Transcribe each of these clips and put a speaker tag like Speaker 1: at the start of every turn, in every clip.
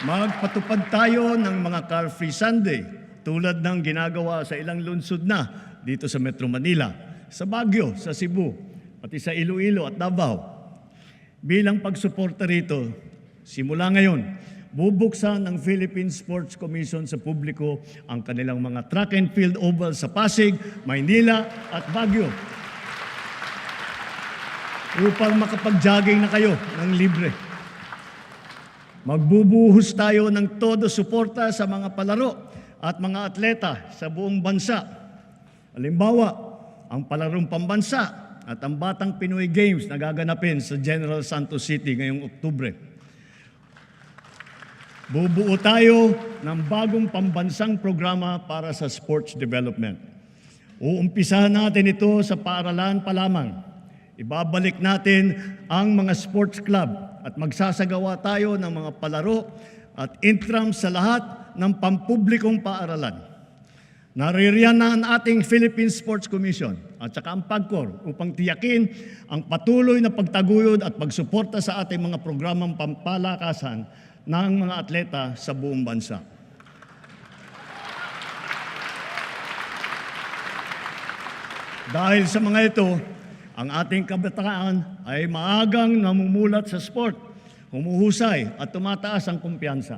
Speaker 1: Magpatupad tayo ng mga car-free Sunday tulad ng ginagawa sa ilang lungsod na dito sa Metro Manila, sa Baguio, sa Cebu, pati sa Iloilo at Davao. Bilang pagsuporta rito, simula ngayon, bubuksan ng Philippine Sports Commission sa publiko ang kanilang mga track and field oval sa Pasig, Maynila at Baguio upang makapag-jogging na kayo ng libre. Magbubuhos tayo ng todo suporta sa mga palaro at mga atleta sa buong bansa. Halimbawa, ang palarong pambansa at ang Batang Pinoy Games na gaganapin sa General Santos City ngayong Oktubre. Bubuo tayo ng bagong pambansang programa para sa sports development. Uumpisahan natin ito sa paaralan pa lamang. Ibabalik natin ang mga sports club at magsasagawa tayo ng mga palaro at intrams sa lahat ng pampublikong paaralan. Naririyan na ang ating Philippine Sports Commission at saka ang PAGCOR upang tiyakin ang patuloy na pagtaguyod at pagsuporta sa ating mga programang pampalakasan ng mga atleta sa buong bansa. Dahil sa mga ito, ang ating kabataan ay maagang namumulat sa sport, humuhusay at tumataas ang kumpiyansa.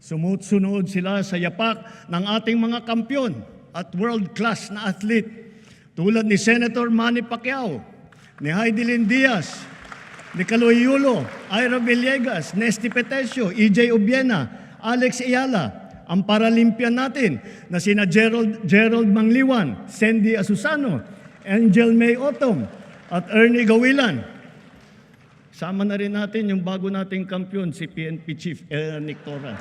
Speaker 1: Sumusunod sila sa yapak ng ating mga kampyon at world-class na athlete tulad ni Senator Manny Pacquiao, ni Heidelin Diaz, ni Kaloy Yulo, Ira Villegas, Nesty Petesio, EJ Obiena, Alex Ayala, ang Paralympian natin na sina Gerald Mangliwan, Sandy Asusano, Angel May Otom, at Ernie Gawilan. Sama na rin natin yung bago nating kampiyon, si PNP Chief Nick Torran.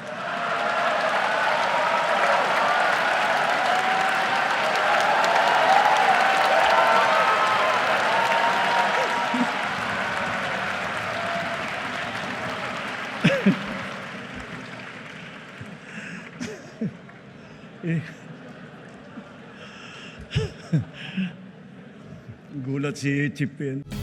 Speaker 1: Gulat si Chief PNP.